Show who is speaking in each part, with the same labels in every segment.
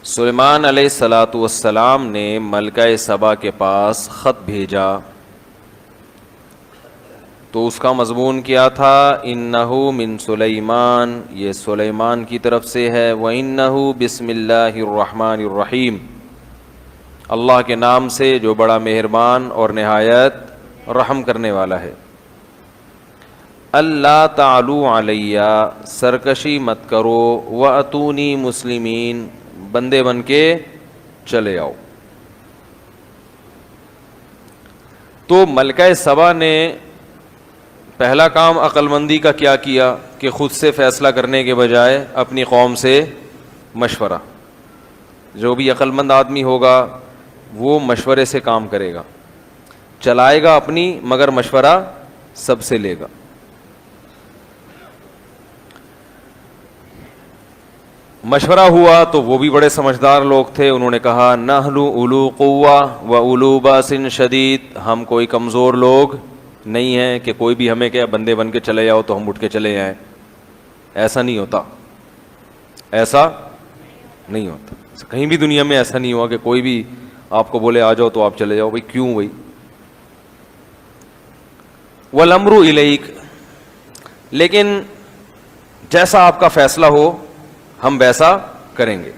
Speaker 1: سلیمان علیہ الصلاۃ والسلام نے ملکہ سبا کے پاس خط بھیجا تو اس کا مضمون کیا تھا؟ انہو من سلیمان، یہ سلیمان کی طرف سے ہے، وانہو بسم اللہ الرحمن الرحیم، اللہ کے نام سے جو بڑا مہربان اور نہایت رحم کرنے والا ہے۔ اللہ تعلو علیہ، سرکشی مت کرو، واتونی مسلمین، بندے بن کے چلے آؤ۔ تو ملکہ سبا نے پہلا کام عقل مندی کا کیا کیا کہ خود سے فیصلہ کرنے کے بجائے اپنی قوم سے مشورہ۔ جو بھی عقل مند آدمی ہوگا وہ مشورے سے کام کرے گا، چلائے گا اپنی، مگر مشورہ سب سے لے گا۔ مشورہ ہوا تو وہ بھی بڑے سمجھدار لوگ تھے، انہوں نے کہا نحن اولو قوہ و اولو باس شدید، ہم کوئی کمزور لوگ نہیں ہیں کہ کوئی بھی ہمیں کہ بندے بن کے چلے جاؤ تو ہم اٹھ کے چلے جائیں۔ ایسا نہیں ہوتا، ایسا نہیں ہوتا، کہیں بھی دنیا میں ایسا نہیں ہوا کہ کوئی بھی آپ کو بولے آ جاؤ تو آپ چلے جاؤ۔ بھائی کیوں بھائی؟ والامر الیک، لیکن جیسا آپ کا فیصلہ ہو ہم ویسا کریں گے۔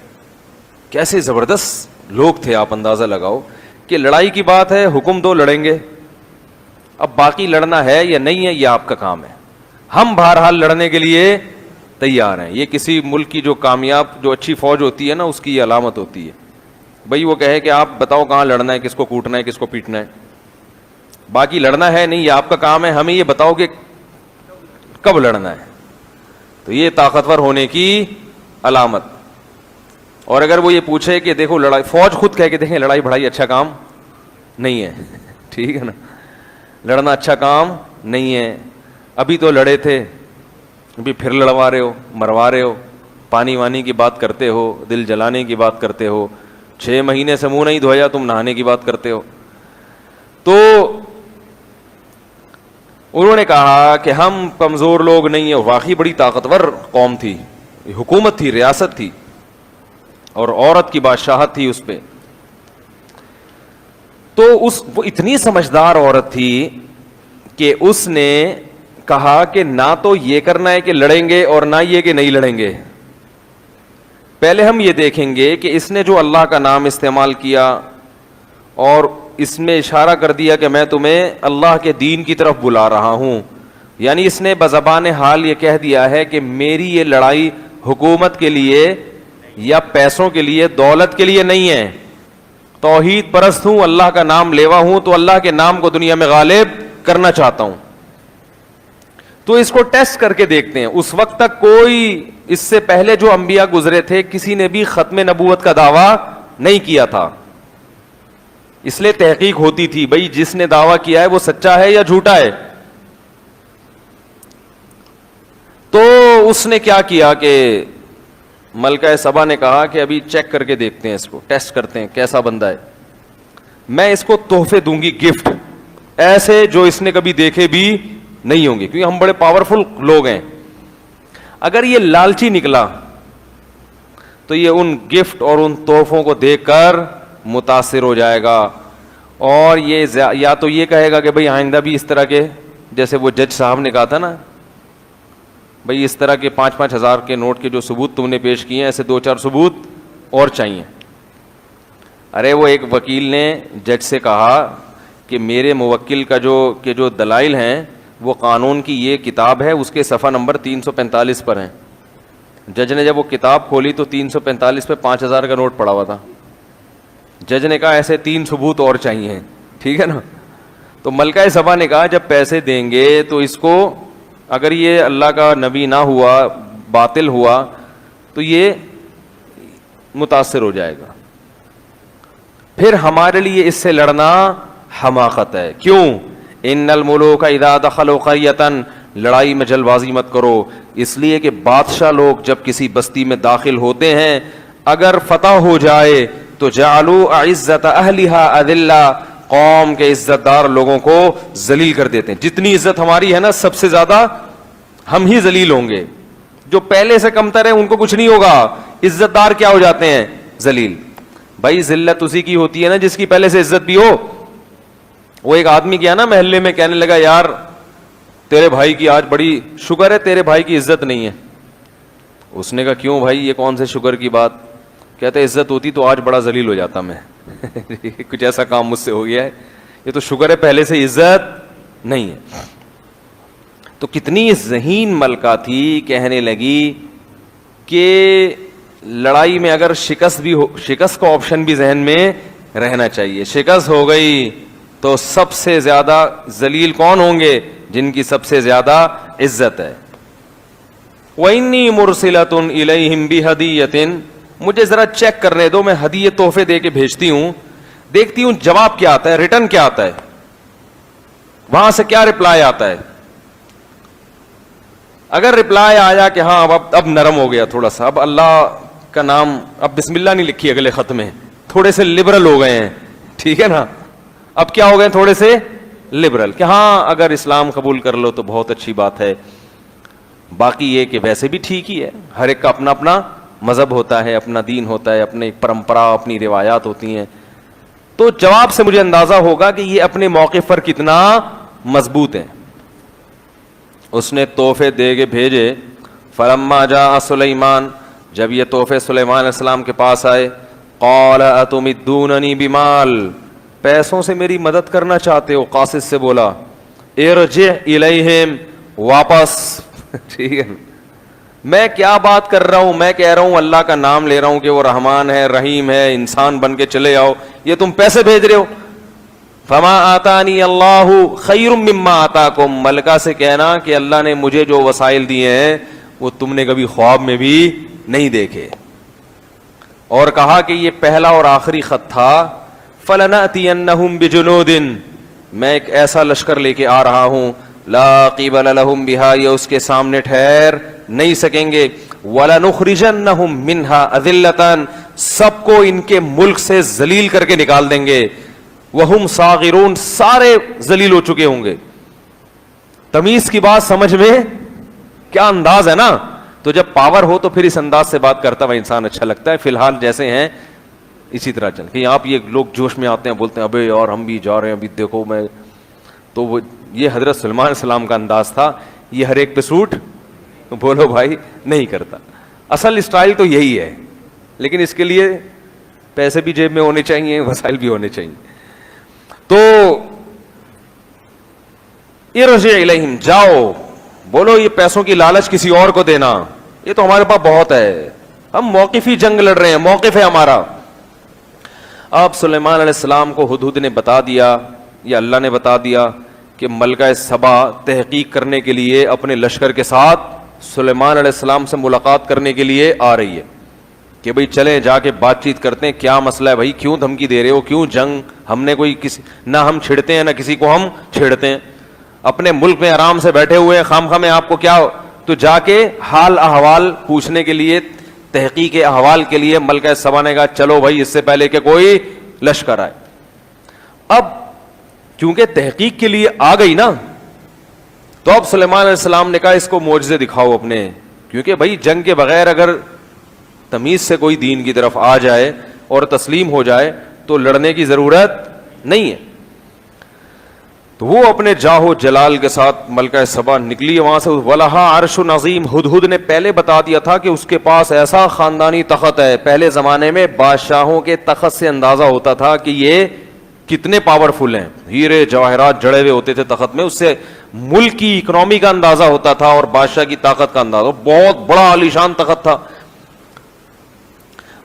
Speaker 1: کیسے زبردست لوگ تھے، آپ اندازہ لگاؤ کہ لڑائی کی بات ہے، حکم دو لڑیں گے، اب باقی لڑنا ہے یا نہیں ہے یہ آپ کا کام ہے، ہم بہرحال لڑنے کے لیے تیار ہیں۔ یہ کسی ملک کی جو کامیاب جو اچھی فوج ہوتی ہے نا، اس کی یہ علامت ہوتی ہے۔ بھائی وہ کہے کہ آپ بتاؤ کہاں لڑنا ہے، کس کو کوٹنا ہے، کس کو پیٹنا ہے، باقی لڑنا ہے نہیں، یہ آپ کا کام ہے، ہمیں یہ بتاؤ کہ کب لڑنا ہے۔ تو یہ طاقتور ہونے کی علامت۔ اور اگر وہ یہ پوچھے کہ دیکھو لڑائی، فوج خود کہہ کے دیکھیں لڑائی بڑھائی اچھا کام نہیں ہے، ٹھیک ہے نا، لڑنا اچھا کام نہیں ہے، ابھی تو لڑے تھے، ابھی پھر لڑوا رہے ہو، مروا رہے ہو، پانی وانی کی بات کرتے ہو، دل جلانے کی بات کرتے ہو، 6 مہینے سے منہ نہیں دھویا تم نہانے کی بات کرتے ہو۔ تو انہوں نے کہا کہ ہم کمزور لوگ نہیں ہیں، واقعی بڑی طاقتور قوم تھی، حکومت تھی، ریاست تھی، اور عورت کی بادشاہت تھی اس پہ۔ تو وہ اتنی سمجھدار عورت تھی کہ اس نے کہا کہ نہ تو یہ کرنا ہے کہ لڑیں گے اور نہ یہ کہ نہیں لڑیں گے، پہلے ہم یہ دیکھیں گے کہ اس نے جو اللہ کا نام استعمال کیا اور اس میں اشارہ کر دیا کہ میں تمہیں اللہ کے دین کی طرف بلا رہا ہوں، یعنی اس نے بزبان حال یہ کہہ دیا ہے کہ میری یہ لڑائی حکومت کے لیے یا پیسوں کے لیے، دولت کے لیے نہیں ہے، توحید پرست ہوں، اللہ کا نام لیوا ہوں، تو اللہ کے نام کو دنیا میں غالب کرنا چاہتا ہوں۔ تو اس کو ٹیسٹ کر کے دیکھتے ہیں۔ اس وقت تک کوئی، اس سے پہلے جو انبیاء گزرے تھے کسی نے بھی ختم نبوت کا دعویٰ نہیں کیا تھا، اس لیے تحقیق ہوتی تھی بھئی جس نے دعویٰ کیا ہے وہ سچا ہے یا جھوٹا ہے۔ تو اس نے کیا کیا کہ ملکہ سبا نے کہا کہ ابھی چیک کر کے دیکھتے ہیں، اس کو ٹیسٹ کرتے ہیں کیسا بندہ ہے، میں اس کو تحفے دوں گی، گفٹ ایسے جو اس نے کبھی دیکھے بھی نہیں ہوں گے، کیونکہ ہم بڑے پاورفل لوگ ہیں۔ اگر یہ لالچی نکلا تو یہ ان گفٹ اور ان تحفوں کو دیکھ کر متاثر ہو جائے گا، اور یہ یا تو یہ کہے گا کہ بھئی آئندہ بھی اس طرح کے، جیسے وہ جج صاحب نے کہا تھا نا بھئی اس طرح کے 5-5 ہزار کے نوٹ کے جو ثبوت تم نے پیش کیے ہیں، ایسے 2-4 ثبوت اور چاہیے۔ ارے وہ ایک وکیل نے جج سے کہا کہ میرے موکل کا جو دلائل ہیں وہ قانون کی یہ کتاب ہے، اس کے صفحہ نمبر 345 پر ہیں۔ جج نے جب وہ کتاب کھولی تو 345 پہ 5000 کا نوٹ پڑا ہوا تھا۔ جج نے کہا ایسے 3 ثبوت اور چاہیے، ٹھیک ہے نا۔ تو ملکہ سبا نے کہا جب پیسے دیں گے تو اس کو، اگر یہ اللہ کا نبی نہ ہوا، باطل ہوا، تو یہ متاثر ہو جائے گا، پھر ہمارے لیے اس سے لڑنا حماقت ہے۔ کیوں؟ ان الملوک اذا دخلوا قریۃ، لڑائی میں جلد بازی مت کرو، اس لیے کہ بادشاہ لوگ جب کسی بستی میں داخل ہوتے ہیں، اگر فتح ہو جائے تو جعلوا اعزت اہلھا اذلہ، قوم کے عزت دار لوگوں کو ذلیل کر دیتے ہیں۔ جتنی عزت ہماری ہے نا، سب سے زیادہ ہم ہی ذلیل ہوں گے، جو پہلے سے کمتر ہے ان کو کچھ نہیں ہوگا، عزت دار کیا ہو جاتے ہیں، ذلیل. بھائی ذلت اسی کی ہوتی ہے نا جس کی پہلے سے عزت بھی ہو. وہ ایک آدمی گیا نا محلے میں, کہنے لگا یار تیرے بھائی کی آج بڑی شکر ہے, تیرے بھائی کی عزت نہیں ہے. اس نے کہا کیوں بھائی, یہ کون سے شکر کی بات؟ کہتے عزت ہوتی تو آج بڑا ذلیل ہو جاتا میں. کچھ ایسا کام مجھ سے ہو گیا ہے, یہ تو شکر ہے پہلے سے عزت نہیں ہے. تو کتنی ذہین ملکہ تھی, کہنے لگی کہ لڑائی میں اگر شکست بھی ہو, شکست کا آپشن بھی ذہن میں رہنا چاہیے. شکست ہو گئی تو سب سے زیادہ ذلیل کون ہوں گے؟ جن کی سب سے زیادہ عزت ہے. وَإِنِّي مُرْسِلَةٌ إِلَيْهِمْ بِهَدِيَّةٍ, مجھے ذرا چیک کرنے دو, میں ہدیے تحفے دے کے بھیجتی ہوں, دیکھتی ہوں جواب کیا آتا ہے, ریٹرن کیا آتا ہے, وہاں سے کیا رپلائی آتا ہے. اگر رپلائی آیا کہ ہاں اب نرم ہو گیا تھوڑا سا, اب اللہ کا نام, اب بسم اللہ نہیں لکھی اگلے خط میں, تھوڑے سے لبرل ہو گئے ہیں, ٹھیک ہے نا, اب کیا ہو گئے تھوڑے سے لبرل, کہ ہاں اگر اسلام قبول کر لو تو بہت اچھی بات ہے, باقی یہ کہ ویسے بھی ٹھیک ہی ہے, ہر ایک کا اپنا اپنا مذہب ہوتا ہے, اپنا دین ہوتا ہے, اپنی پرمپرا, اپنی روایات ہوتی ہیں. تو جواب سے مجھے اندازہ ہوگا کہ یہ اپنے موقف پر کتنا مضبوط ہیں. اس نے تحفے دے کے بھیجے. فلما جاء سلیمان, جب یہ تحفے سلیمان علیہ السلام کے پاس آئے, قال اتمدوننی بمال, پیسوں سے میری مدد کرنا چاہتے ہو؟ قاصد سے بولا ارجع الیہم, واپس. ٹھیک ہے, میں کیا بات کر رہا ہوں, میں کہہ رہا ہوں اللہ کا نام لے رہا ہوں کہ وہ رحمان ہے, رحیم ہے, انسان بن کے چلے آؤ, یہ تم پیسے بھیج رہے ہو. فما آتانی اللہ خیر مما آتاکم, ملکہ سے کہنا کہ اللہ نے مجھے جو وسائل دیے ہیں وہ تم نے کبھی خواب میں بھی نہیں دیکھے. اور کہا کہ یہ پہلا اور آخری خط تھا. فلنأتینہم بجنود, میں ایک ایسا لشکر لے کے آ رہا ہوں, لا قبل لہم بہا, یہ اس کے سامنے ٹھہر نہیں سکیں گے. وَلَنُخْرِجَنَّهُمْ مِنْهَا أَذِلَّةً, سب کو ان کے ملک سے ذلیل کر کے نکال دیں گے. وَهُمْ صَاغِرُونَ, سارے ذلیل ہو چکے ہوں گے. تمیز کی بات سمجھ میں کیا انداز ہے نا. تو جب پاور ہو تو پھر اس انداز سے بات کرتا ہوا انسان اچھا لگتا ہے. فی الحال جیسے ہیں اسی طرح چل کہ آپ یہ لوگ جوش میں آتے ہیں, بولتے ہیں ابے یار ہم بھی جا رہے ہیں, ابھی دیکھو میں, تو وہ یہ حضرت سلیمان علیہ السلام کا انداز تھا. یہ ہر ایک پہ سوٹ بولو بھائی نہیں کرتا. اصل اسٹائل تو یہی ہے, لیکن اس کے لیے پیسے بھی جیب میں ہونے چاہیے, وسائل بھی ہونے چاہیے. تو ارجع الیہم, جاؤ بولو یہ پیسوں کی لالچ کسی اور کو دینا, یہ تو ہمارے پاس بہت ہے, ہم موقفی جنگ لڑ رہے ہیں, موقف ہے ہمارا. اب سلیمان علیہ السلام کو ہدہد نے بتا دیا, یا اللہ نے بتا دیا کہ ملکہ سبا تحقیق کرنے کے لیے اپنے لشکر کے ساتھ سلیمان علیہ السلام سے ملاقات کرنے کے لیے آ رہی ہے, کہ بھئی چلیں جا کے بات چیت کرتے ہیں, کیا مسئلہ ہے بھائی, کیوں دھمکی دے رہے ہو, کیوں جنگ, ہم نے کوئی نہ ہم چھڑتے ہیں نہ کسی کو ہم چھیڑتے ہیں, اپنے ملک میں آرام سے بیٹھے ہوئے ہیں, خام میں آپ کو کیا. تو جا کے حال احوال پوچھنے کے لیے, تحقیق احوال کے لیے ملکہ سبا نے کہا چلو بھائی اس سے پہلے کہ کوئی لشکر آئے. اب کیونکہ تحقیق کے لیے آ گئی نا, تو اب سلیمان علیہ السلام نے کہا اس کو معجزے دکھاؤ اپنے, کیونکہ بھائی جنگ کے بغیر اگر تمیز سے کوئی دین کی طرف آ جائے اور تسلیم ہو جائے تو لڑنے کی ضرورت نہیں ہے. تو وہ اپنے جاہو جلال کے ساتھ ملکہ سبا نکلی وہاں سے. وَلَهَا عَرْشٌ عَظِيمٌ, ہدہد نے پہلے بتا دیا تھا کہ اس کے پاس ایسا خاندانی تخت ہے. پہلے زمانے میں بادشاہوں کے تخت سے اندازہ ہوتا تھا کہ یہ کتنے پاورفل ہیں, ہیرے جواہرات جڑے ہوئے ہوتے تھے تخت میں, اس سے ملک کی اکنومی کا اندازہ ہوتا تھا اور بادشاہ کی طاقت کا اندازہ. بہت بڑا عالیشان تخت تھا.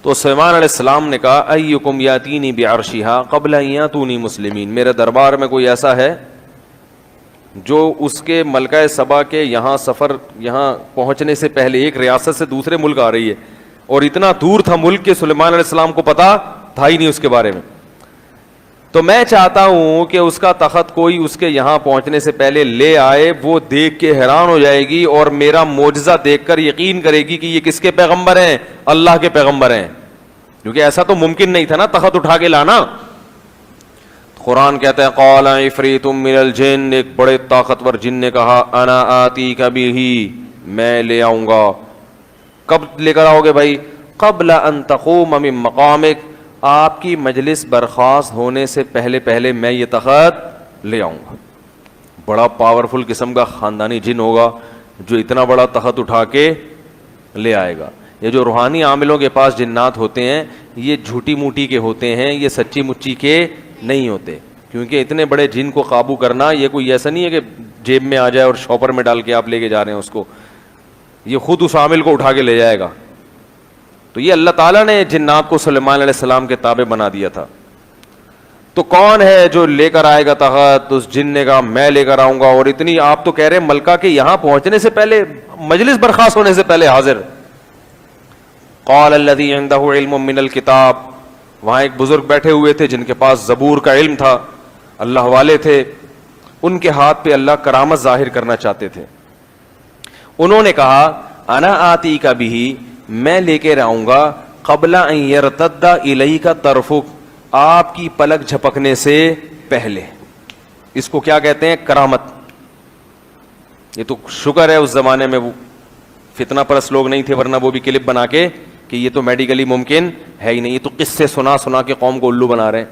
Speaker 1: تو سلیمان علیہ السلام نے کہا ایکم یاتینی بعرشہا قبل ان یاتونی مسلمین, میرے دربار میں کوئی ایسا ہے جو اس کے ملکہ سبا کے یہاں پہنچنے سے پہلے, ایک ریاست سے دوسرے ملک آ رہی ہے اور اتنا دور تھا ملک کہ سلیمان علیہ السلام کو پتا تھا ہی نہیں اس کے بارے میں, تو میں چاہتا ہوں کہ اس کا تخت کوئی اس کے یہاں پہنچنے سے پہلے لے آئے, وہ دیکھ کے حیران ہو جائے گی اور میرا معجزہ دیکھ کر یقین کرے گی کہ یہ کس کے پیغمبر ہیں, اللہ کے پیغمبر ہیں. کیونکہ ایسا تو ممکن نہیں تھا نا تخت اٹھا کے لانا. قرآن کہتا ہے قال عفریت من الجن, ایک بڑے طاقتور جن نے کہا انا آتیک بہ, میں لے آؤں گا. کب لے کر آؤ گے بھائی؟ قبل ان تقوم من مقامک, آپ کی مجلس برخاست ہونے سے پہلے پہلے میں یہ تخت لے آؤں گا. بڑا پاورفل قسم کا خاندانی جن ہوگا جو اتنا بڑا تخت اٹھا کے لے آئے گا. یہ جو روحانی عاملوں کے پاس جنات ہوتے ہیں یہ جھوٹی موٹی کے ہوتے ہیں, یہ سچی مچی کے نہیں ہوتے, کیونکہ اتنے بڑے جن کو قابو کرنا یہ کوئی ایسا نہیں ہے کہ جیب میں آ جائے اور شاپر میں ڈال کے آپ لے کے جا رہے ہیں اس کو, یہ خود اس عامل کو اٹھا کے لے جائے گا. تو یہ اللہ تعالیٰ نے جنات کو سلیمان علیہ السلام کے تابع بنا دیا تھا. تو کون ہے جو لے کر آئے گا تخت؟ اس جن نے کہا میں لے کر آؤں گا. اور اتنی آپ تو کہہ رہے ہیں ملکہ کے یہاں پہنچنے سے پہلے, مجلس برخاست ہونے سے پہلے حاضر. قال الذی عندہ علم من الکتاب, وہاں ایک بزرگ بیٹھے ہوئے تھے جن کے پاس زبور کا علم تھا, اللہ والے تھے, ان کے ہاتھ پہ اللہ کرامت ظاہر کرنا چاہتے تھے. انہوں نے کہا انا آتی کا بھی, میں لے کے آؤں گا, قبل ان یرتد الیک طرفک, آپ کی پلک جھپکنے سے پہلے. اس کو کیا کہتے ہیں؟ کرامت. یہ تو شکر ہے اس زمانے میں وہ فتنہ پرست لوگ نہیں تھے, ورنہ وہ بھی کلپ بنا کے کہ یہ تو میڈیکلی ممکن ہے ہی نہیں, یہ تو قصے سنا سنا کے قوم کو الو بنا رہے ہیں.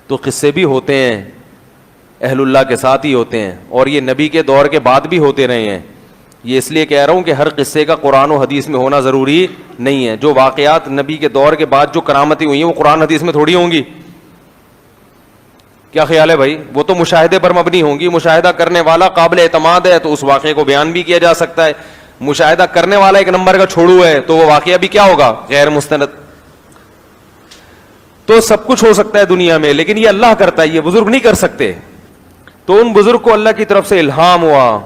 Speaker 1: تو قصے بھی ہوتے ہیں اہل اللہ کے ساتھ ہی ہوتے ہیں, اور یہ نبی کے دور کے بعد بھی ہوتے رہے ہیں. یہ اس لیے کہہ رہا ہوں کہ ہر قصے کا قرآن و حدیث میں ہونا ضروری نہیں ہے. جو واقعات نبی کے دور کے بعد جو کرامتیں ہوئی ہیں وہ قرآن حدیث میں تھوڑی ہوں گی. کیا خیال ہے بھائی؟ وہ تو مشاہدے پر مبنی ہوں گی. مشاہدہ کرنے والا قابل اعتماد ہے تو اس واقعے کو بیان بھی کیا جا سکتا ہے. مشاہدہ کرنے والا ایک نمبر کا چھوڑو ہے تو وہ واقعہ بھی کیا ہوگا؟ غیر مستند. تو سب کچھ ہو سکتا ہے دنیا میں, لیکن یہ اللہ کرتا ہے, یہ بزرگ نہیں کر سکتے. تو ان بزرگ کو اللہ کی طرف سے الہام ہوا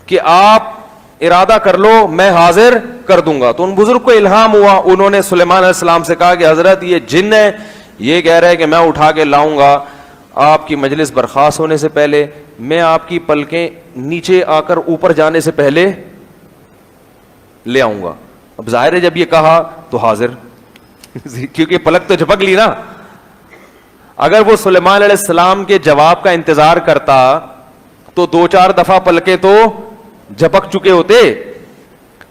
Speaker 1: کہ آپ ارادہ کر لو میں حاضر کر دوں گا. تو ان بزرگ کو الہام ہوا, انہوں نے سلیمان علیہ السلام سے کہا کہ حضرت یہ جن ہے, یہ کہہ رہے کہ میں اٹھا کے لاؤں گا آپ کی مجلس برخاست ہونے سے پہلے, میں آپ کی پلکیں نیچے آ کر اوپر جانے سے پہلے لے آؤں گا. اب ظاہر ہے جب یہ کہا تو حاضر, کیونکہ پلک تو جھپک لی نا. اگر وہ سلیمان علیہ السلام کے جواب کا انتظار کرتا تو 2-4 دفعہ پلکیں تو جھپک چکے ہوتے.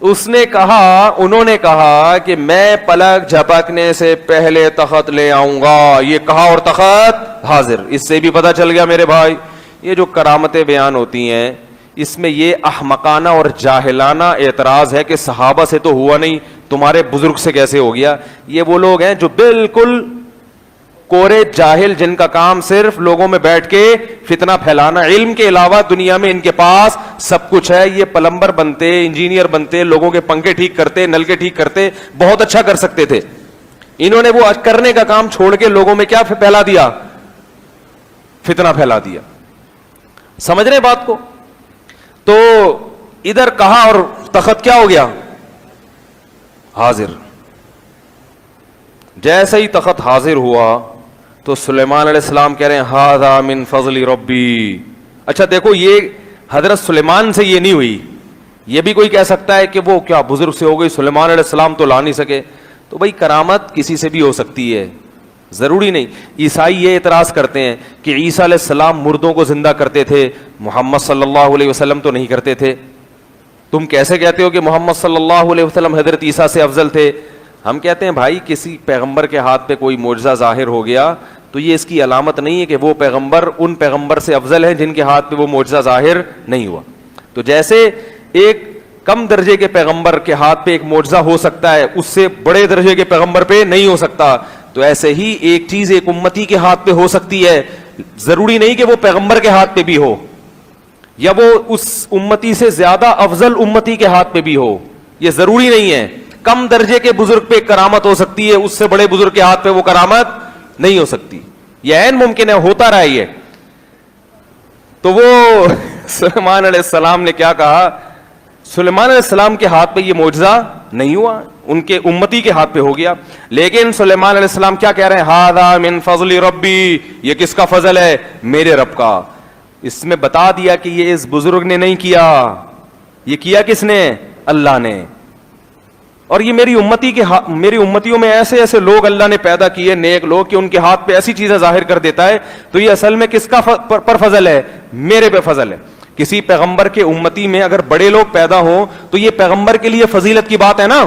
Speaker 1: اس نے کہا, انہوں نے کہا کہ میں پلک جھپکنے سے پہلے تخت لے آؤں گا. یہ کہا اور تخت حاضر. اس سے بھی پتہ چل گیا میرے بھائی, یہ جو کرامتیں بیان ہوتی ہیں اس میں یہ احمقانہ اور جاہلانہ اعتراض ہے کہ صحابہ سے تو ہوا نہیں, تمہارے بزرگ سے کیسے ہو گیا. یہ وہ لوگ ہیں جو بالکل کورے جاہل, جن کا کام صرف لوگوں میں بیٹھ کے فتنہ پھیلانا, علم کے علاوہ دنیا میں ان کے پاس سب کچھ ہے. یہ پلمبر بنتے, انجینئر بنتے, لوگوں کے پنکھے ٹھیک کرتے, نل کے ٹھیک کرتے, بہت اچھا کر سکتے تھے. انہوں نے وہ کرنے کا کام چھوڑ کے لوگوں میں کیا پھیلا دیا؟ فتنہ پھیلا دیا. سمجھ رہے بات کو؟ تو ادھر کہا اور تخت کیا ہو گیا؟ حاضر. جیسے ہی تخت حاضر ہوا تو سلیمان علیہ السلام کہہ رہے ہیں ھذا من فضل ربی. اچھا دیکھو, یہ حضرت سلیمان سے یہ نہیں ہوئی. یہ بھی کوئی کہہ سکتا ہے کہ وہ کیا بزرگ سے ہو گئی, سلیمان علیہ السلام تو لا نہیں سکے. تو بھائی کرامت کسی سے بھی ہو سکتی ہے, ضروری نہیں. عیسائی یہ اعتراض کرتے ہیں کہ عیسیٰ علیہ السلام مردوں کو زندہ کرتے تھے, محمد صلی اللہ علیہ وسلم تو نہیں کرتے تھے. تم کیسے کہتے ہو کہ محمد صلی اللہ علیہ وسلم حضرت عیسیٰ سے افضل تھے؟ ہم کہتے ہیں بھائی کسی پیغمبر کے ہاتھ پہ کوئی معجزہ ظاہر ہو گیا تو یہ اس کی علامت نہیں ہے کہ وہ پیغمبر ان پیغمبر سے افضل ہیں جن کے ہاتھ پہ وہ معجزہ ظاہر نہیں ہوا. تو جیسے ایک کم درجے کے پیغمبر کے ہاتھ پہ ایک معجزہ ہو سکتا ہے, اس سے بڑے درجے کے پیغمبر پہ نہیں ہو سکتا. تو ایسے ہی ایک چیز ایک امتی کے ہاتھ پہ ہو سکتی ہے, ضروری نہیں کہ وہ پیغمبر کے ہاتھ پہ بھی ہو, یا وہ اس امتی سے زیادہ افضل امتی کے ہاتھ پہ بھی ہو. یہ ضروری نہیں ہے. کم درجے کے بزرگ پہ کرامت ہو سکتی ہے, اس سے بڑے بزرگ کے ہاتھ پہ وہ کرامت نہیں ہو سکتی. یہ عین ممکن ہے, ہوتا رہا یہ. تو وہ سلیمان علیہ السلام نے کیا کہا, سلیمان علیہ السلام کے ہاتھ پہ یہ معجزہ نہیں ہوا, ان کے امتی کے ہاتھ پہ ہو گیا. لیکن سلیمان علیہ السلام کیا کہہ رہے ہیں, ھذا من فضل ربی, یہ کس کا فضل ہے؟ میرے رب کا. اس میں بتا دیا کہ یہ اس بزرگ نے نہیں کیا, یہ کیا کس نے؟ اللہ نے. اور یہ میری امتیوں میں ایسے ایسے لوگ اللہ نے پیدا کیے, نیک لوگ, کہ ان کے ہاتھ پہ ایسی چیزیں ظاہر کر دیتا ہے. تو یہ اصل میں کس کا پر فضل ہے؟ میرے پہ فضل ہے. کسی پیغمبر کے امتی میں اگر بڑے لوگ پیدا ہوں تو یہ پیغمبر کے لیے فضیلت کی بات ہے نا.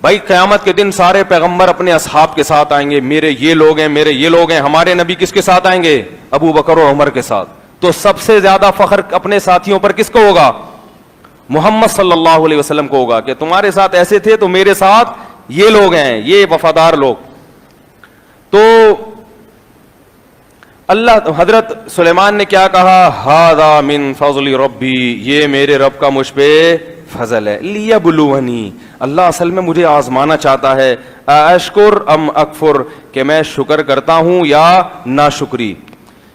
Speaker 1: بھائی قیامت کے دن سارے پیغمبر اپنے اصحاب کے ساتھ آئیں گے, میرے یہ لوگ ہیں, میرے یہ لوگ ہیں. ہمارے نبی کس کے ساتھ آئیں گے؟ ابو بکر و عمر کے ساتھ. تو سب سے زیادہ فخر اپنے ساتھیوں پر کس کو ہوگا؟ محمد صلی اللہ علیہ وسلم کو ہوگا کہ تمہارے ساتھ ایسے تھے تو میرے ساتھ یہ لوگ ہیں, یہ وفادار لوگ. تو اللہ حضرت سلیمان نے کیا کہا؟ ھذا من فضل ربی, یہ میرے رب کا مجھ پہ فضل ہے. لیبلونی, اللہ اصل میں مجھے آزمانا چاہتا ہے. اشکر ام اکفر, کہ میں شکر کرتا ہوں یا ناشکری.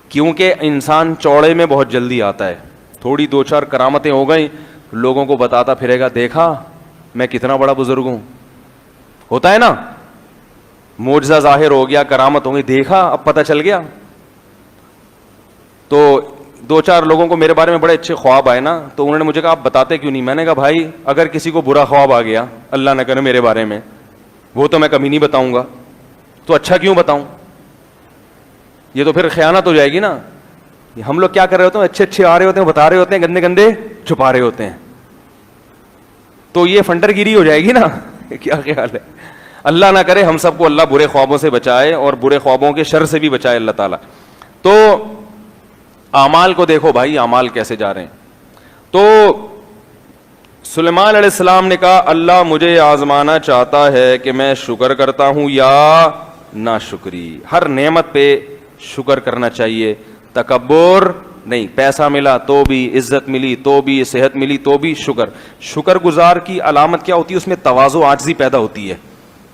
Speaker 1: کیونکہ انسان چوڑے میں بہت جلدی آتا ہے. تھوڑی دو چار کرامتیں ہو گئیں, لوگوں کو بتاتا پھرے گا, دیکھا میں کتنا بڑا بزرگ ہوں. ہوتا ہے نا, معجزہ ظاہر ہو گیا, کرامت ہو گئی, دیکھا اب پتہ چل گیا. تو دو چار لوگوں کو میرے بارے میں بڑے اچھے خواب آئے نا, تو انہوں نے مجھے کہا آپ بتاتے کیوں نہیں؟ میں نے کہا بھائی اگر کسی کو برا خواب آ گیا اللہ نہ کرے میرے بارے میں, وہ تو میں کبھی نہیں بتاؤں گا, تو اچھا کیوں بتاؤں؟ یہ تو پھر خیانت ہو جائے گی نا. ہم لوگ کیا کر رہے ہوتے ہیں؟ اچھے اچھے آ رہے ہوتے ہیں, بتا رہے ہوتے ہیں, گندے گندے چھپا رہے ہوتے ہیں. تو یہ فنڈر گیری ہو جائے گی نا. کیا خیال ہے؟ اللہ نہ کرے ہم سب کو اللہ برے خوابوں سے بچائے اور برے خوابوں کے شر سے بھی بچائے اللہ تعالیٰ. تو اعمال کو دیکھو بھائی, اعمال کیسے جا رہے ہیں. تو سلیمان علیہ السلام نے کہا اللہ مجھے آزمانا چاہتا ہے کہ میں شکر کرتا ہوں یا ناشکری. ہر نعمت پہ شکر کرنا چاہیے, تکبر نہیں. پیسہ ملا تو بھی, عزت ملی تو بھی, صحت ملی تو بھی شکر. شکر گزار کی علامت کیا ہوتی ہے؟ اس میں تواضع, عاجزی پیدا ہوتی ہے.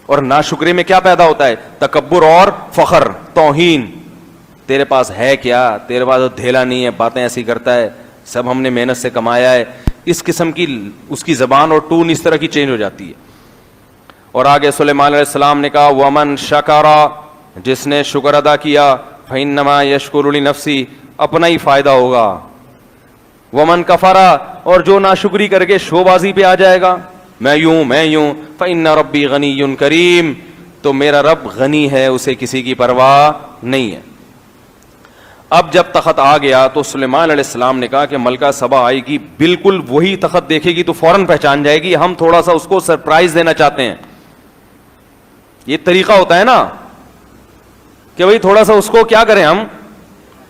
Speaker 1: اور ناشکری میں کیا پیدا ہوتا ہے؟ تکبر اور فخر, توہین. تیرے پاس ہے کیا؟ تیرے پاس دھیلا نہیں ہے, باتیں ایسی کرتا ہے, سب ہم نے محنت سے کمایا ہے. اس قسم کی اس کی زبان اور ٹون اس طرح کی چینج ہو جاتی ہے. اور آگے سلیمان علیہ السلام نے کہا ومن شکرا, جس نے شکر ادا کیا, فإنما یشکر لنفسی, اپنا ہی فائدہ ہوگا. ومن کفرا, اور جو ناشکری کر کے شو بازی پہ آ جائے گا, میں یوں فإن ربی غنی کریم, تو میرا رب غنی ہے, اسے کسی کی پرواہ نہیں ہے. اب جب تخت آ گیا تو سلیمان علیہ السلام نے کہا کہ ملکہ سبا آئے گی, بالکل وہی تخت دیکھے گی تو فوراً پہچان جائے گی, ہم تھوڑا سا اس کو سرپرائز دینا چاہتے ہیں. یہ طریقہ ہوتا ہے نا کہ بھئی تھوڑا سا اس کو کیا کریں ہم,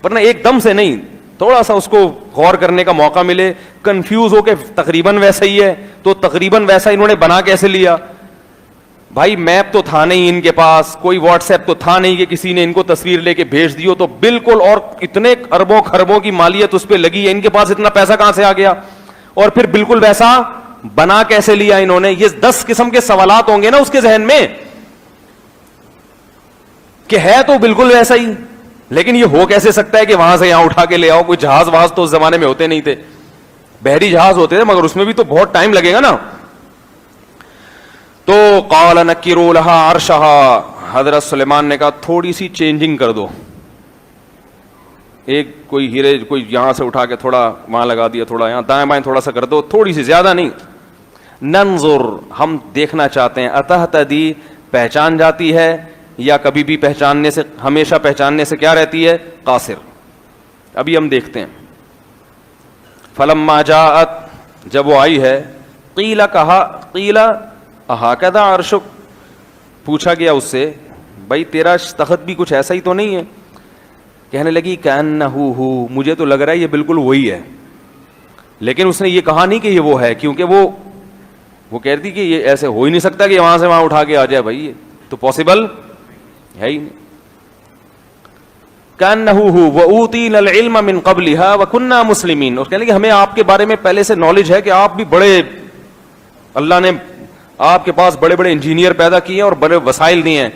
Speaker 1: ورنہ ایک دم سے نہیں, تھوڑا سا اس کو غور کرنے کا موقع ملے. کنفیوز ہو کے تقریباً ویسا ہی ہے, تو تقریباً ویسا انہوں نے بنا کیسے لیا؟ بھائی میپ تو تھا نہیں ان کے پاس, کوئی واٹس ایپ تو تھا نہیں کہ کسی نے ان کو تصویر لے کے بھیج دیو, تو بالکل, اور اتنے اربوں خربوں کی مالیت اس پہ لگی ہے, ان کے پاس اتنا پیسہ کہاں سے آ گیا؟ اور پھر بالکل ویسا بنا کیسے لیا انہوں نے؟ یہ 10 قسم کے سوالات ہوں گے نا اس کے ذہن میں کہ ہے تو بالکل ویسا ہی, لیکن یہ ہو کیسے سکتا ہے کہ وہاں سے یہاں اٹھا کے لے آؤ؟ کوئی جہاز وہاز تو اس زمانے میں ہوتے نہیں تھے, بحری جہاز ہوتے تھے, مگر اس میں بھی تو بہت ٹائم لگے گا نا. تو قال نکروا لها عرشها, حضرت سلیمان نے کہا تھوڑی سی چینجنگ کر دو, ایک کوئی ہیرے کوئی یہاں سے اٹھا کے تھوڑا وہاں لگا دیا, تھوڑا یہاں دائیں بائیں تھوڑا سا کر دو, تھوڑی سی, زیادہ نہیں. ننظر, ہم دیکھنا چاہتے ہیں, اتہتدی, پہچان جاتی ہے, یا کبھی بھی پہچاننے سے, ہمیشہ پہچاننے سے کیا رہتی ہے؟ قاصر. ابھی ہم دیکھتے ہیں. فلما جاءت, جب وہ آئی ہے, قیل, کہا, قیل اہکذا عرشک, پوچھا گیا اس سے بھائی تیرا تخت بھی کچھ ایسا ہی تو نہیں ہے؟ کہنے لگی کأنہ ہو, مجھے تو لگ رہا ہے یہ بالکل وہی ہے. لیکن اس نے یہ کہا نہیں کہ یہ وہ ہے, کیونکہ وہ کہتی کہ یہ ایسے ہو ہی نہیں سکتا کہ وہاں سے وہاں اٹھا کے آ جائے, بھائی یہ تو پاسبل ہے ہی نہیں. کأنہ ہو وأوتینا العلم من قبلها وکنا مسلمین, اور کہنے لگی ہمیں آپ کے بارے میں پہلے سے نالج ہے کہ آپ بھی بڑے, اللہ نے آپ کے پاس بڑے بڑے انجینئر پیدا کیے اور بڑے وسائل دیے ہیں,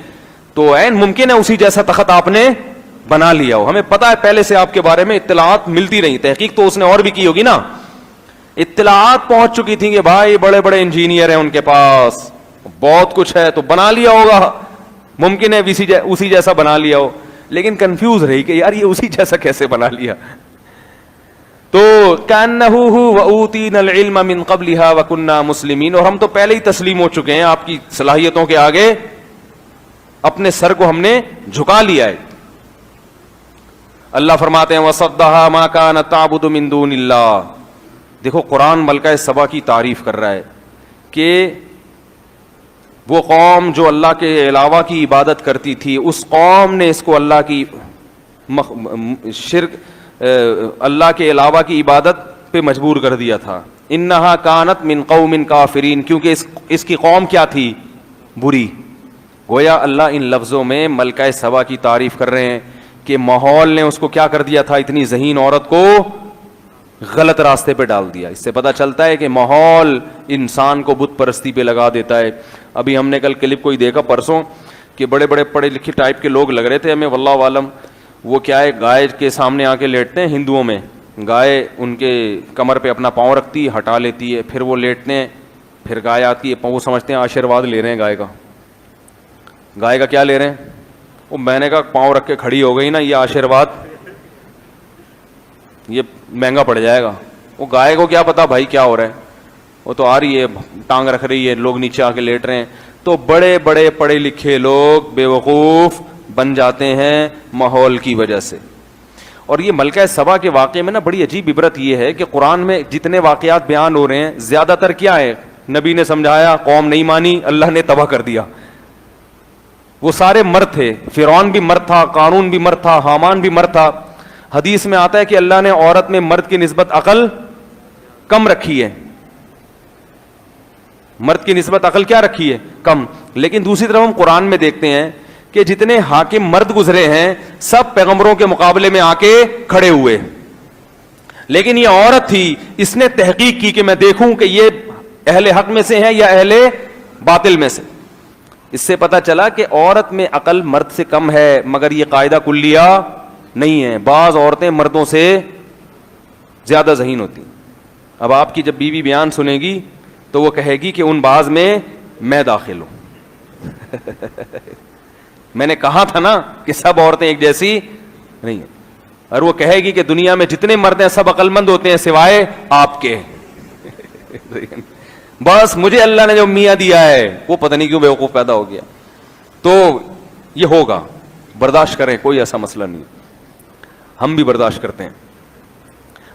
Speaker 1: تو عین ممکن ہے اسی جیسا تخت آپ نے بنا لیا ہو. ہمیں پتا ہے پہلے سے آپ کے بارے میں اطلاعات ملتی رہی, تحقیق تو اس نے اور بھی کی ہوگی نا, اطلاعات پہنچ چکی تھی کہ بھائی بڑے بڑے انجینئر ہیں ان کے پاس, بہت کچھ ہے, تو بنا لیا ہوگا, ممکن ہے اسی جیسا بنا لیا ہو. لیکن کنفیوز رہی کہ یار یہ اسی جیسا کیسے بنا لیا. تو کأنہ ہو وأوتینا العلم من قبلها وکنا مسلمین, اور ہم تو پہلے ہی تسلیم ہو چکے ہیں آپ کی صلاحیتوں کے آگے, اپنے سر کو ہم نے جھکا لیا ہے. اللہ فرماتے ہیں وصدها ما كانت تعبد من دون اللہ. دیکھو قرآن ملکہ سبا کی تعریف کر رہا ہے کہ وہ قوم جو اللہ کے علاوہ کی عبادت کرتی تھی، اس قوم نے اس کو اللہ کی شرک اللہ کے علاوہ کی عبادت پہ مجبور کر دیا تھا. انہا کانت من قوم کافرین، کیونکہ اس کی قوم کیا تھی؟ بری. گویا اللہ ان لفظوں میں ملکہ سبا کی تعریف کر رہے ہیں کہ ماحول نے اس کو کیا کر دیا تھا؟ اتنی ذہین عورت کو غلط راستے پہ ڈال دیا. اس سے پتہ چلتا ہے کہ ماحول انسان کو بت پرستی پہ لگا دیتا ہے. ابھی ہم نے کل کلپ کوئی دیکھا پرسوں کہ بڑے بڑے پڑھے لکھے ٹائپ کے لوگ لگ رہے تھے ہمیں، واللہ عالم. وہ کیا ہے، گائے کے سامنے آ کے لیٹتے ہیں. ہندوؤں میں گائے ان کے کمر پہ اپنا پاؤں رکھتی ہے، ہٹا لیتی ہے، پھر وہ لیٹتے ہیں، پھر گائے آتی ہے، وہ سمجھتے ہیں آشیرواد لے رہے ہیں گائے کا. گائے کا کیا لے رہے ہیں؟ وہ میں نے کہا پاؤں رکھ کے کھڑی ہو گئی نا، یہ آشیرواد یہ مہنگا پڑ جائے گا. وہ گائے کو کیا پتا بھائی کیا ہو رہا ہے، وہ تو آ رہی ہے، ٹانگ رکھ رہی ہے، لوگ نیچے آ کے لیٹ رہے ہیں. تو بڑے بڑے پڑھے لکھے لوگ بے وقوف بن جاتے ہیں ماحول کی وجہ سے. اور یہ ملکہ سبا کے واقعے میں نا بڑی عجیب عبرت یہ ہے کہ قرآن میں جتنے واقعات بیان ہو رہے ہیں زیادہ تر کیا ہے؟ نبی نے سمجھایا، قوم نہیں مانی، اللہ نے تباہ کر دیا. وہ سارے مرد تھے، فرعون بھی مرد تھا، قارون بھی مرد تھا، حامان بھی مرد تھا. حدیث میں آتا ہے کہ اللہ نے عورت میں مرد کی نسبت عقل کم رکھی ہے. مرد کی نسبت عقل کیا رکھی ہے؟ کم. لیکن دوسری طرف ہم قرآن میں دیکھتے ہیں کہ جتنے حاکم مرد گزرے ہیں سب پیغمبروں کے مقابلے میں آ کے کھڑے ہوئے. لیکن یہ عورت تھی، اس نے تحقیق کی کہ میں دیکھوں کہ یہ اہل حق میں سے ہے یا اہل باطل میں سے. اس سے پتہ چلا کہ عورت میں عقل مرد سے کم ہے، مگر یہ قاعدہ کلیہ نہیں ہے. بعض عورتیں مردوں سے زیادہ ذہین ہوتی ہیں. اب آپ کی جب بیوی بیان سنے گی تو وہ کہے گی کہ ان بعض میں داخل ہوں. میں نے کہا تھا نا کہ سب عورتیں ایک جیسی نہیں ہیں. اور وہ کہے گی کہ دنیا میں جتنے مرد ہیں سب عقل مند ہوتے ہیں سوائے آپ کے. بس مجھے اللہ نے جو میاں دیا ہے وہ پتہ نہیں کیوں بیوقوف پیدا ہو گیا. تو یہ ہوگا، برداشت کریں، کوئی ایسا مسئلہ نہیں، ہم بھی برداشت کرتے ہیں.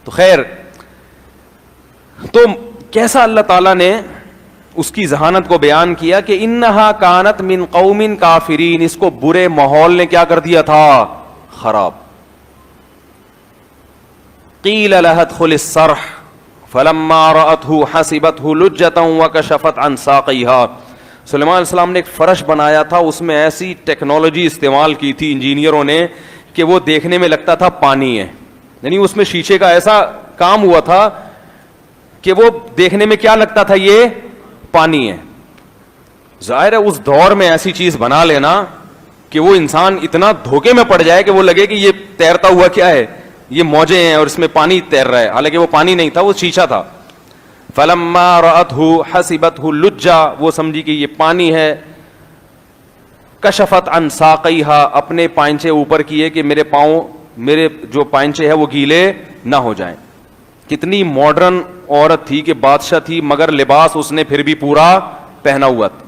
Speaker 1: تو خیر، تو کیسا اللہ تعالیٰ نے اس کی ذہانت کو بیان کیا کہ انہا کانت من قوم کافرین، اس کو برے ماحول نے کیا کر دیا تھا؟ خراب. قیل لها ادخل الصرح فلما رأته حسبته لجة وكشفت عن ساقيها. سلیمان علیہ السلام نے ایک فرش بنایا تھا، اس میں ایسی ٹیکنالوجی استعمال کی تھی انجینئروں نے کہ وہ دیکھنے میں لگتا تھا پانی ہے. یعنی اس میں شیشے کا ایسا کام ہوا تھا کہ وہ دیکھنے میں کیا لگتا تھا؟ یہ پانی ہے. ظاہر ہے اس دور میں ایسی چیز بنا لینا کہ وہ انسان اتنا دھوکے میں پڑ جائے کہ وہ لگے کہ یہ تیرتا ہوا کیا ہے، یہ موجیں ہیں اور اس میں پانی تیر رہا ہے، حالانکہ وہ پانی نہیں تھا، وہ شیشہ تھا. فلما رأته حسبته لجا، وہ سمجھی کہ یہ پانی ہے. کشفت عن ساقیها، اپنے پائنچے اوپر کیے کہ میرے جو پائنچے ہیں وہ گیلے نہ ہو جائیں. کتنی ماڈرن عورت تھی کہ بادشاہ تھی مگر لباس اس نے پھر بھی پورا پہنا ہوا تھا.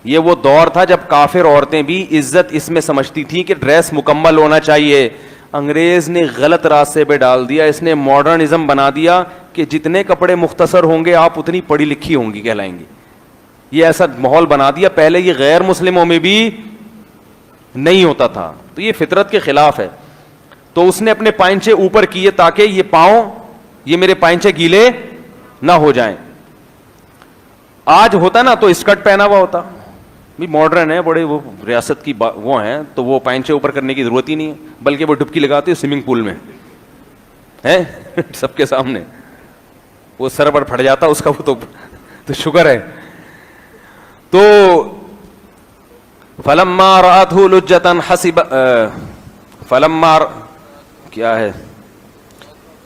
Speaker 1: یہ وہ دور تھا جب کافر عورتیں بھی عزت اس میں سمجھتی تھیں کہ ڈریس مکمل ہونا چاہیے. انگریز نے غلط راستے پہ ڈال دیا، اس نے ماڈرنزم بنا دیا کہ جتنے کپڑے مختصر ہوں گے آپ اتنی پڑھی لکھی ہوں گی کہلائیں گی. یہ ایسا ماحول بنا دیا. پہلے یہ غیر مسلموں میں بھی نہیں ہوتا تھا، تو یہ فطرت کے خلاف ہے. تو اس نے اپنے پائنچے اوپر کیے تاکہ یہ پاؤں، یہ میرے پائنچے گیلے نہ ہو جائیں. آج ہوتا نا تو اسکرٹ پہنا ہوا ہوتا، بھی ماڈرن ہے، بڑے وہ ریاست کی وہ ہیں، تو وہ پائنچے اوپر کرنے کی ضرورت ہی نہیں ہے، بلکہ وہ ڈبکی لگاتے سوئمنگ پول میں ہے سب کے سامنے. وہ سر پر پھٹ جاتا اس کا، وہ تو شکر ہے. تو فلما رأته لجة حسب فلما کیا ہے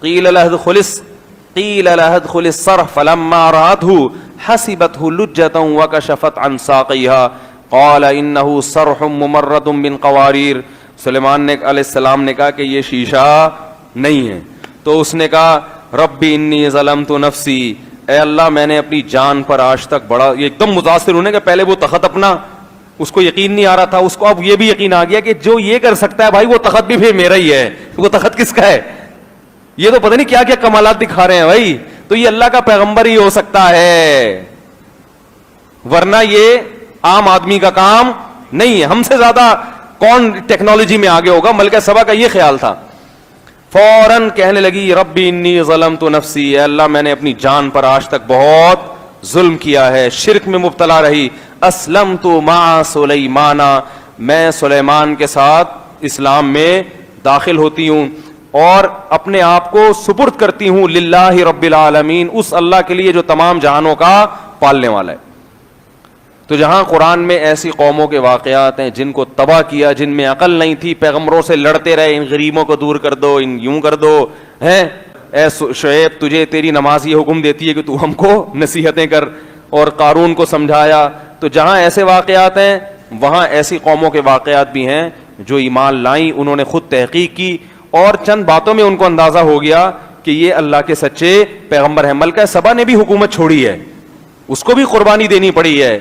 Speaker 1: قیل لها ادخل الصرح فلما رأته حسبته لجة وكشفت عن ساقيها قال انه صرح ممرد من قوارير. سلیمان نے علیہ السلام نے کہا کہ یہ شیشہ نہیں ہے. تو اس نے کہا ربی انی ظلمت نفسی، اے اللہ میں نے اپنی جان پر آج تک بڑا، یہ ایک دم متاثر ہونے کہ پہلے وہ تخت اپنا اس کو یقین نہیں آ رہا تھا، اس کو اب یہ بھی یقین آ گیا کہ جو یہ کر سکتا ہے بھائی وہ تخت بھی پھر میرا ہی ہے. وہ تخت کس کا ہے؟ یہ تو پتہ نہیں کیا کیا کمالات دکھا رہے ہیں بھائی. تو یہ اللہ کا پیغمبر ہی ہو سکتا ہے. ورنہ یہ عام آدمی کا کام نہیں ہے. ہم سے زیادہ کون ٹیکنالوجی میں آگے ہوگا؟ ملکہ سبا کا یہ خیال تھا. فوراً کہنے لگی ربی انی ظلمت نفسی، اے اللہ میں نے اپنی جان پر آج تک بہت ظلم کیا ہے، شرک میں مبتلا رہی. اسلمت مع سلیمان، میں سلیمان کے ساتھ اسلام میں داخل ہوتی ہوں اور اپنے آپ کو سپرد کرتی ہوں للہ رب العالمین، اس اللہ کے لیے جو تمام جہانوں کا پالنے والا ہے. تو جہاں قرآن میں ایسی قوموں کے واقعات ہیں جن کو تباہ کیا، جن میں عقل نہیں تھی، پیغمبروں سے لڑتے رہے، ان غریبوں کو دور کر دو، ان یوں کر دو، ہیں اے شعیب تجھے تیری نماز یہ حکم دیتی ہے کہ تو ہم کو نصیحتیں کر، اور قارون کو سمجھایا. تو جہاں ایسے واقعات ہیں وہاں ایسی قوموں کے واقعات بھی ہیں جو ایمان لائیں، انہوں نے خود تحقیق کی اور چند باتوں میں ان کو اندازہ ہو گیا کہ یہ اللہ کے سچے پیغمبر ہیں. ملکہ سبا نے بھی حکومت چھوڑی ہے، اس کو بھی قربانی دینی پڑی ہے،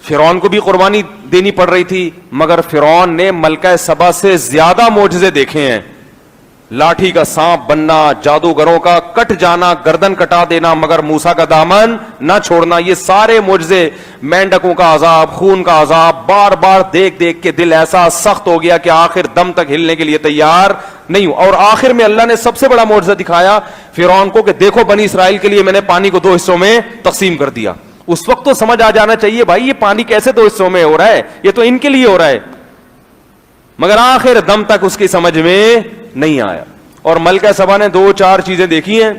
Speaker 1: فرعون کو بھی قربانی دینی پڑ رہی تھی، مگر فرعون نے ملکہ سبا سے زیادہ معجزے دیکھے ہیں. لاٹھی کا سانپ بننا، جادوگروں کا کٹ جانا، گردن کٹا دینا مگر موسیٰ کا دامن نہ چھوڑنا، یہ سارے معجزے، مینڈکوں کا عذاب، خون کا عذاب، بار بار دیکھ دیکھ کے دل ایسا سخت ہو گیا کہ آخر دم تک ہلنے کے لیے تیار نہیں ہوں. اور آخر میں اللہ نے سب سے بڑا معجزہ دکھایا فرعون کو کہ دیکھو بنی اسرائیل کے لیے میں نے پانی کو 2 حصوں میں تقسیم کر دیا. اس وقت تو سمجھ آ جانا چاہیے بھائی یہ پانی کیسے 2 حصوں میں ہو رہا ہے، یہ تو ان کے لیے ہو رہا ہے، مگر آخر دم تک اس کی سمجھ میں نہیں آیا. اور ملکہ سبا نے 2-4 چیزیں دیکھی ہیں،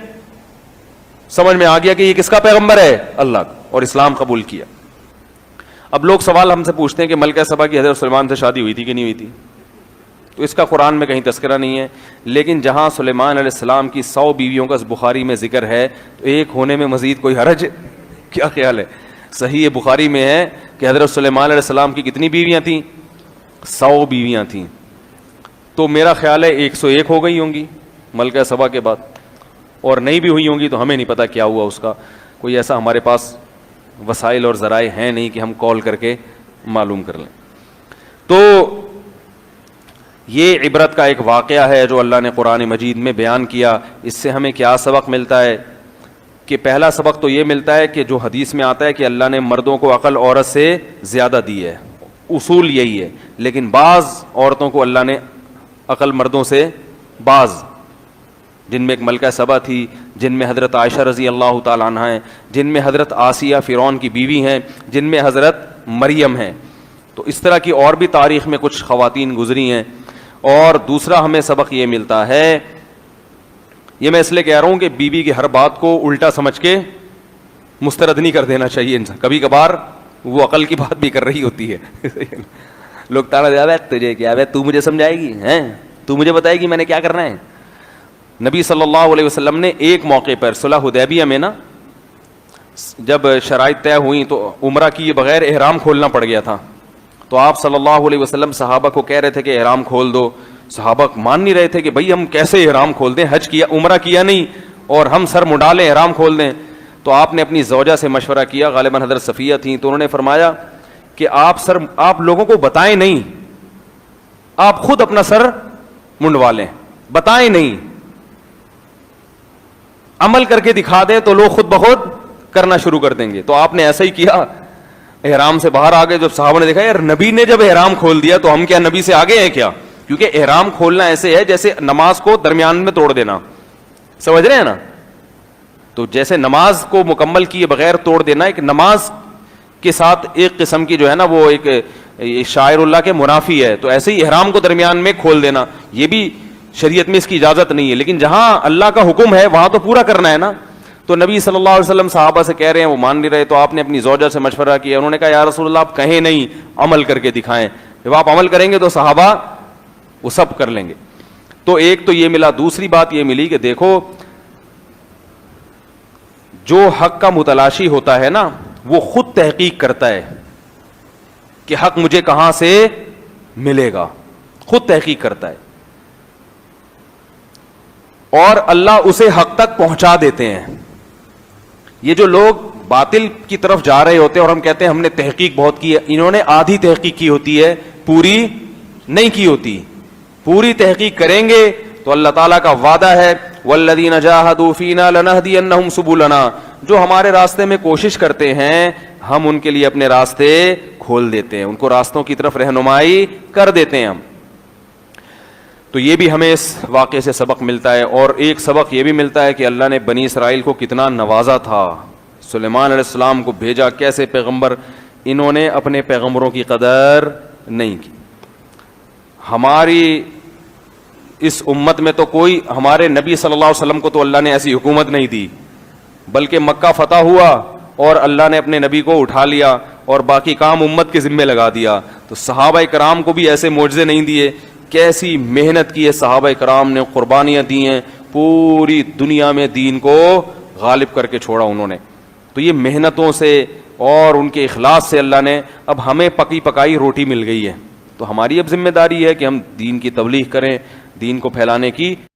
Speaker 1: سمجھ میں آ گیا کہ یہ کس کا پیغمبر ہے؟ اللہ کا، اور اسلام قبول کیا. اب لوگ سوال ہم سے پوچھتے ہیں کہ ملکہ سبا کی حضرت سلیمان سے شادی ہوئی تھی کہ نہیں ہوئی تھی؟ تو اس کا قرآن میں کہیں تذکرہ نہیں ہے، لیکن جہاں سلیمان علیہ السلام کی 100 بیویوں کا بخاری میں ذکر ہے تو ایک ہونے میں مزید کوئی حرج؟ کیا خیال ہے؟ صحیح بخاری میں ہے کہ حضرت سلیمان علیہ السلام کی کتنی بیویاں تھیں؟ 100 بیویاں تھیں. تو میرا خیال ہے 101 ہو گئی ہوں گی ملکہ سبا کے بعد، اور نہیں بھی ہوئی ہوں گی تو ہمیں نہیں پتا کیا ہوا اس کا. کوئی ایسا ہمارے پاس وسائل اور ذرائع ہیں نہیں کہ ہم کال کر کے معلوم کر لیں. تو یہ عبرت کا ایک واقعہ ہے جو اللہ نے قرآن مجید میں بیان کیا. اس سے ہمیں کیا سبق ملتا ہے؟ کہ پہلا سبق تو یہ ملتا ہے کہ جو حدیث میں آتا ہے کہ اللہ نے مردوں کو عقل عورت سے زیادہ دی ہے، اصول یہی ہے، لیکن بعض عورتوں کو اللہ نے عقل مردوں سے، بعض، جن میں ایک ملکہ سبا تھی، جن میں حضرت عائشہ رضی اللہ تعالیٰ عنہ ہیں، جن میں حضرت آسیہ فرعون کی بیوی ہیں، جن میں حضرت مریم ہیں. تو اس طرح کی اور بھی تاریخ میں کچھ خواتین گزری ہیں. اور دوسرا ہمیں سبق یہ ملتا ہے، یہ میں اس لیے کہہ رہا ہوں کہ بیوی کی ہر بات کو الٹا سمجھ کے مسترد نہیں کر دینا چاہیے انسان. کبھی کبھار وہ عقل کی بات بھی کر رہی ہوتی ہے. لوگ تانا دیا تجھے کیا ہے، تو مجھے سمجھائے گی، ہیں تو مجھے بتائے گی میں نے کیا کرنا ہے. نبی صلی اللہ علیہ وسلم نے ایک موقع پر صلح حدیبیہ میں نا، جب شرائط طے ہوئیں تو عمرہ کیے بغیر احرام کھولنا پڑ گیا تھا. تو آپ صلی اللہ علیہ وسلم صحابہ کو کہہ رہے تھے کہ احرام کھول دو. صحابہ مان نہیں رہے تھے کہ بھئی ہم کیسے احرام کھول دیں، حج کیا، عمرہ کیا نہیں اور ہم سر مڈا لیں احرام کھول دیں. تو آپ نے اپنی زوجہ سے مشورہ کیا، غالباً حضرت صفیہ تھیں، تو انہوں نے فرمایا کہ آپ لوگوں کو بتائیں نہیں، آپ خود اپنا سر منڈوا لیں، بتائیں نہیں، عمل کر کے دکھا دیں تو لوگ خود بخود کرنا شروع کر دیں گے. تو آپ نے ایسا ہی کیا، احرام سے باہر آ گئے. جب صحابہ نے دیکھا یار نبی نے جب احرام کھول دیا تو ہم کیا نبی سے آگے ہیں کیا؟ کیونکہ احرام کھولنا ایسے ہے جیسے نماز کو درمیان میں توڑ دینا، سمجھ رہے ہیں نا؟ تو جیسے نماز کو مکمل کیے بغیر توڑ دینا، ایک نماز کے ساتھ ایک قسم کی جو ہے نا وہ ایک شاعر اللہ کے منافی ہے. تو ایسے ہی احرام کو درمیان میں کھول دینا، یہ بھی شریعت میں اس کی اجازت نہیں ہے. لیکن جہاں اللہ کا حکم ہے وہاں تو پورا کرنا ہے نا. تو نبی صلی اللہ علیہ وسلم صحابہ سے کہہ رہے ہیں، وہ مان نہیں رہے. تو آپ نے اپنی زوجہ سے مشورہ کیا، انہوں نے کہا یا رسول اللہ آپ کہیں نہیں، عمل کر کے دکھائیں. جب آپ عمل کریں گے تو صحابہ وہ سب کر لیں گے. تو ایک تو یہ ملا. دوسری بات یہ ملی کہ دیکھو جو حق کا متلاشی ہوتا ہے نا وہ خود تحقیق کرتا ہے کہ حق مجھے کہاں سے ملے گا، خود تحقیق کرتا ہے اور اللہ اسے حق تک پہنچا دیتے ہیں. یہ جو لوگ باطل کی طرف جا رہے ہوتے ہیں اور ہم کہتے ہیں ہم نے تحقیق بہت کی ہے، انہوں نے آدھی تحقیق کی ہوتی ہے، پوری نہیں کی ہوتی. پوری تحقیق کریں گے تو اللہ تعالیٰ کا وعدہ ہے وَالَّذِينَ جَاهَدُوا فِينَا لَنَهْدِيَنَّهُمْ سُبُلَنَا، جو ہمارے راستے میں کوشش کرتے ہیں ہم ان کے لیے اپنے راستے کھول دیتے ہیں, ان کو راستوں کی طرف رہنمائی کر دیتے ہیں ہم. تو یہ بھی ہمیں اس واقعے سے سبق ملتا ہے. اور ایک سبق یہ بھی ملتا ہے کہ اللہ نے بنی اسرائیل کو کتنا نوازا تھا. سلیمان علیہ السلام کو بھیجا کیسے پیغمبر, انہوں نے اپنے پیغمبروں کی قدر نہیں کی. ہماری اس امت میں تو کوئی, ہمارے نبی صلی اللہ علیہ وسلم کو تو اللہ نے ایسی حکومت نہیں دی, بلکہ مکہ فتح ہوا اور اللہ نے اپنے نبی کو اٹھا لیا اور باقی کام امت کے ذمے لگا دیا. تو صحابہ کرام کو بھی ایسے معجزے نہیں دیے. کیسی محنت کی ہے صحابہ کرام نے, قربانیاں دی ہیں, پوری دنیا میں دین کو غالب کر کے چھوڑا انہوں نے. تو یہ محنتوں سے اور ان کے اخلاص سے اللہ نے اب ہمیں پکی پکائی روٹی مل گئی ہے. تو ہماری اب ذمہ داری ہے کہ ہم دین کی تبلیغ کریں, دین کو پھیلانے کی